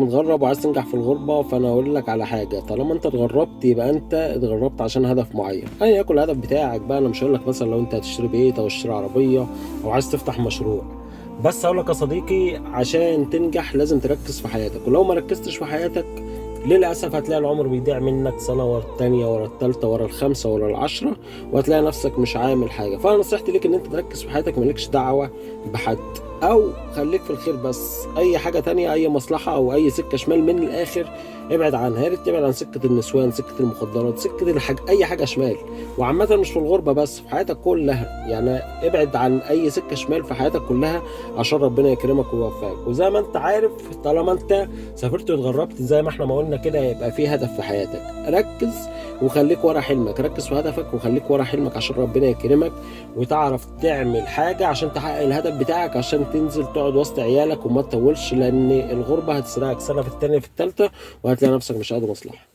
متغرب وعايز تنجح في الغربة، فأنا أقول لك على حاجة: طالما أنت اتغربت يبقى أنت اتغربت عشان هدف معين، أيا يكن الهدف بتاعك بقى. أنا مش هقول لك مثلا لو أنت هتشتري بيت أو تشتري عربية أو عايز تفتح مشروع، بس هقول لك يا صديقي عشان تنجح لازم تركز في حياتك. ولو ما ركزتش في حياتك للأسف هتلاقي العمر بيضيع منك، سنة ورا التانية ورا التالتة ورا الخمسة ورا العشرة، وهتلاقي نفسك مش عامل حاجة. فأنا نصيحتي ليك إن أنت تركز في حياتك، مالكش دعوة بحد، أو خليك في الخير بس. أي حاجة تانية، أي مصلحة أو أي سكة شمال من الآخر ابعد عنها. يا ريت تبعد عن سكة النسوان، سكة المخدرات، سكة أي حاجة شمال. وعامة مش في الغربة بس، في حياتك كلها يعني. ابعد عن أي سكة شمال في حياتك كلها عشان ربنا يكرمك ويوفقك. وزي ما أنت عارف، طالما أنت سافرت واتغربت زي ما احنا ما قلنا كده، يبقى في هدف في حياتك. ركز وخليك ورا حلمك، ركز في هدفك وخليك ورا حلمك عشان ربنا يكرمك وتعرف تعمل حاجة عشان تحقق الهدف بتاعك، عشان تنزل تقعد وسط عيالك وما تطولش، لان الغربة هتسرقك سنة في التانية في التالتة وهتلاقي نفسك مش قادر مصلحة.